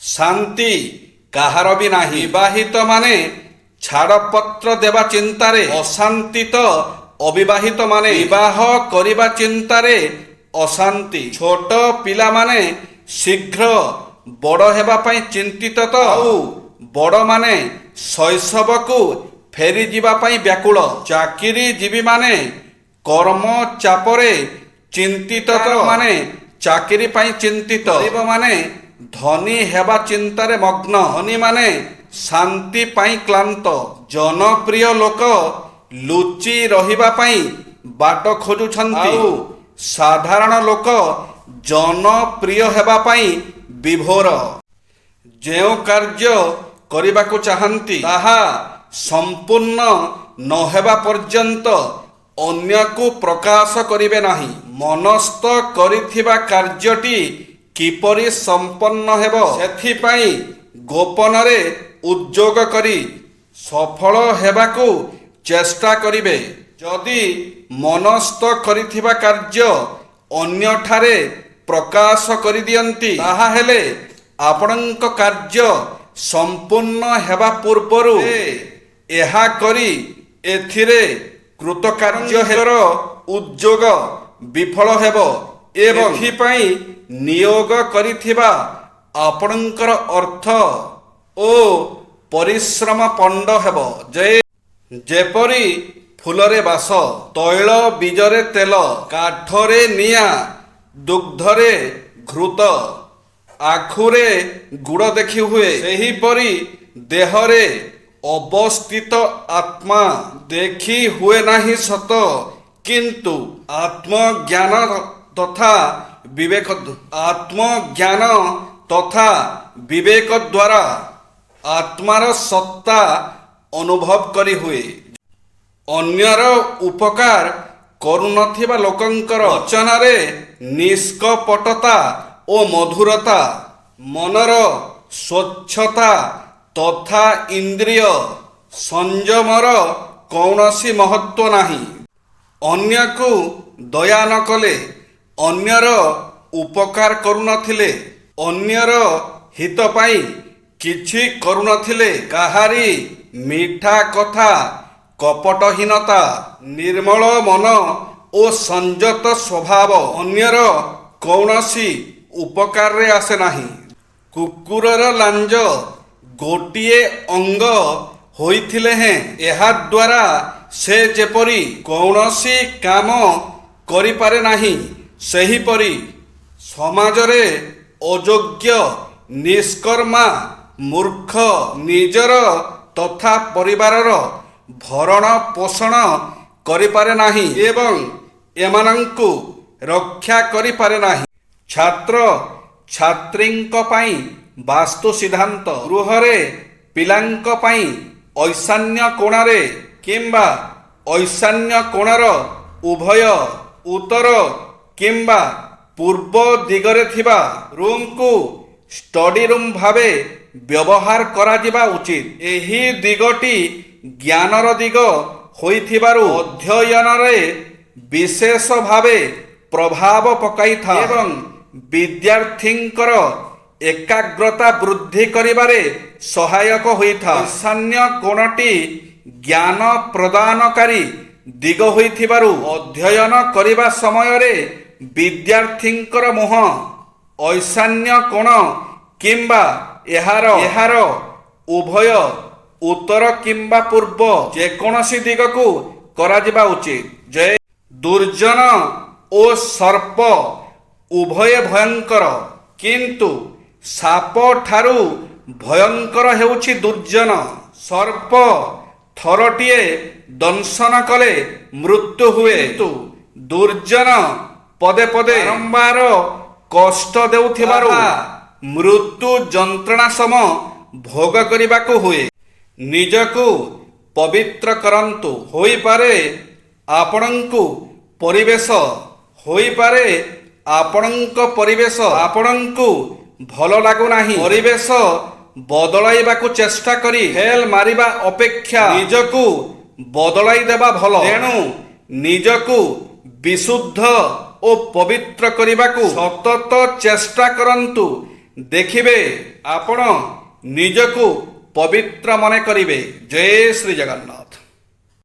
ଶାନ୍ତି କାହାର ବି ନାହିଁ। ବିବାହିତ ମାନେ ଛାଡ଼ପତ୍ର ଦେବା ଚିନ୍ତାରେ ଅଶାନ୍ତି ତ ଅବିବାହିତ ମାନେ ବିବାହ କରିବା ଚିନ୍ତାରେ ଅଶାନ୍ତି। ଛୋଟ ପିଲାମାନେ ଶୀଘ୍ର ବଡ଼ ହେବା ପାଇଁ ଚିନ୍ତିତ ତ ଆଉ ବଡ଼ମାନେ ଶୈଶବକୁ ଫେରିଯିବା ପାଇଁ ବ୍ୟାକୁଳ। ଚାକିରିଜୀବୀମାନେ କର୍ମ ଚାପରେ ଚିନ୍ତିତ ତ ମାନେ ଚାକିରି ପାଇଁ ଚିନ୍ତିତ। ଗରିବମାନେ ଧନୀ ହେବା ଚିନ୍ତାରେ ମଗ୍ନ। ଧନୀମାନେ ଶାନ୍ତି ପାଇଁ କ୍ଳାନ୍ତ। ଜନପ୍ରିୟ ଲୋକ ଲୁଚି ରହିବା ପାଇଁ ବାଟ ଖୋଜୁଛନ୍ତି ଆଉ ସାଧାରଣ ଲୋକ ଜନପ୍ରିୟ ହେବା ପାଇଁ ବିଭୋର। ଯେଉଁ କାର୍ଯ୍ୟ କରିବାକୁ ଚାହାନ୍ତି ତାହା ସମ୍ପୂର୍ଣ୍ଣ ନହେବା ପର୍ଯ୍ୟନ୍ତ ଅନ୍ୟକୁ ପ୍ରକାଶ କରିବେ ନାହିଁ। ମନସ୍ଥ କରିଥିବା କାର୍ଯ୍ୟଟି କିପରି ସମ୍ପନ୍ନ ହେବ ସେଥିପାଇଁ ଗୋପନରେ ଉଦ୍ଯୋଗ କରି ସଫଳ ହେବାକୁ ଚେଷ୍ଟା କରିବେ। ଯଦି ମନସ୍ଥ କରିଥିବା କାର୍ଯ୍ୟ ଅନ୍ୟଠାରେ ପ୍ରକାଶ କରିଦିଅନ୍ତି ତାହାହେଲେ ଆପଣଙ୍କ କାର୍ଯ୍ୟ ସମ୍ପୂର୍ଣ୍ଣ ହେବା ପୂର୍ବରୁ ଏହା କରି ଏଥିରେ କୃତକାର୍ଯ୍ୟର ଉଦ୍ଯୋଗ ବିଫଳ ହେବ ଏବଂ ଏଥିପାଇଁ ନିୟୋଗ କରିଥିବା ଆପଣଙ୍କର ଅର୍ଥ ଓ ପରିଶ୍ରମ ପଣ୍ଡ ହେବ। ଯେପରି ଫୁଲରେ ବାସ, ତୈଳ ବୀଜରେ ତେଲ, କାଠରେ ନିଆଁ, ଦୁଗ୍ଧରେ ଘୃତ, ଆଖୁରେ ଗୁଡ଼ ଦେଖି ହୁଏ, ସେହିପରି ଦେହରେ ଅବସ୍ଥିତ ଆତ୍ମା ଦେଖି ହୁଏ ନାହିଁ ସତ, କିନ୍ତୁ ଆତ୍ମଜ୍ଞାନ ତଥା ବିବେକ ଦ୍ୱାରା ଆତ୍ମାର ସତ୍ତା ଅନୁଭବ କରି ହୁଏ। ଅନ୍ୟର ଉପକାର କରୁନଥିବା ଲୋକଙ୍କର ବଚନରେ ନିଷ୍କପଟତା ଓ ମଧୁରତା, ମନର ସ୍ୱଚ୍ଛତା ତଥା ଇନ୍ଦ୍ରିୟ ସଂଯମର କୌଣସି ମହତ୍ତ୍ୱ ନାହିଁ। ଅନ୍ୟକୁ ଦୟା ନ କଲେ, ଅନ୍ୟର ଉପକାର କରୁନଥିଲେ, ଅନ୍ୟର ହିତ ପାଇଁ କିଛି କରୁନଥିଲେ, କାହାରି ମିଠା କଥା, କପଟହୀନତା, ନିର୍ମଳ ମନ ଓ ସଂଯତ ସ୍ୱଭାବ ଅନ୍ୟର କୌଣସି ଉପକାରରେ ଆସେ ନାହିଁ। କୁକୁରର ଲାଞ୍ଜ ଗୋଟିଏ ଅଙ୍ଗ ହୋଇଥିଲେ ହେଁ ଏହାଦ୍ୱାରା ସେ ଯେପରି କୌଣସି କାମ କରିପାରେ ନାହିଁ, ସେହିପରି ସମାଜରେ ଅଯୋଗ୍ୟ, ନିଷ୍କର୍ମା, ମୂର୍ଖ ନିଜର ତଥା ପରିବାରର ଭରଣ ପୋଷଣ କରିପାରେ ନାହିଁ ଏବଂ ଏମାନଙ୍କୁ ରକ୍ଷା କରିପାରେ ନାହିଁ। ଛାତ୍ର ଛାତ୍ରୀଙ୍କ ପାଇଁ ବାସ୍ତୁ ସିଦ୍ଧାନ୍ତ, ଗୃହରେ ପିଲାଙ୍କ ପାଇଁ ଈଶାନ୍ୟ କୋଣରେ କିମ୍ବା ଈଶାନ୍ୟ କୋଣର ଉଭୟ ଉତ୍ତର କିମ୍ବା ପୂର୍ବ ଦିଗରେ ଥିବା ରୁମ୍କୁ ଷ୍ଟଡି ରୁମ୍ ଭାବେ ବ୍ୟବହାର କରାଯିବା ଉଚିତ। ଏହି ଦିଗଟି ଜ୍ଞାନର ଦିଗ ହୋଇଥିବାରୁ ଅଧ୍ୟୟନରେ ବିଶେଷ ଭାବେ ପ୍ରଭାବ ପକାଇଥାଏ ଏବଂ ବିଦ୍ୟାର୍ଥୀଙ୍କର ଏକାଗ୍ରତା ବୃଦ୍ଧି କରିବାରେ ସହାୟକ ହୋଇଥାଏ। ଈଶାନ୍ୟ କୋଣଟି ଜ୍ଞାନ ପ୍ରଦାନକାରୀ ଦିଗ ହୋଇଥିବାରୁ ଅଧ୍ୟୟନ କରିବା ସମୟରେ ବିଦ୍ୟାର୍ଥୀଙ୍କର ମୁହଁ ଈଶାନ୍ୟ କୋଣ କିମ୍ବା ଏହାର ଉଭୟ ଉତ୍ତର କିମ୍ବା ପୂର୍ବ ଯେକୌଣସି ଦିଗକୁ କରାଯିବା ଉଚିତ। ଦୁର୍ଜନ ଓ ସର୍ପ ଉଭୟ ଭୟଙ୍କର, କିନ୍ତୁ ସାପ ଠାରୁ ଭୟଙ୍କର ହେଉଛି ଦୁର୍ଜନ। ସର୍ପ ଥରଟିଏ ଦଂଶନ କଲେ ମୃତ୍ୟୁ ହୁଏ, କିନ୍ତୁ ଦୁର୍ଜନ ପଦେ ପଦେ ବାରମ୍ବାର କଷ୍ଟ ଦେଉଥିବାରୁ ମୃତ୍ୟୁ ଯନ୍ତ୍ରଣା ସମ ଭୋଗ କରିବାକୁ ହୁଏ। ନିଜକୁ ପବିତ୍ର କରନ୍ତୁ। ହୋଇପାରେ ଆପଣଙ୍କ ପରିବେଶ ଆପଣଙ୍କୁ ଭଲ ଲାଗୁନାହିଁ। ପରିବେଶ ବଦଳାଇବାକୁ ଚେଷ୍ଟା କରି ଫେଲ ମାରିବା ଅପେକ୍ଷା ନିଜକୁ ବଦଳାଇ ଦେବା ଭଲ। ତେଣୁ ନିଜକୁ ବିଶୁଦ୍ଧ ଓ ପବିତ୍ର କରିବାକୁ ସତତ ଚେଷ୍ଟା କରନ୍ତୁ। ଦେଖିବେ ଆପଣ ନିଜକୁ ପବିତ୍ର ମନେ କରିବେ। ଜୟ ଶ୍ରୀ ଜଗନ୍ନାଥ।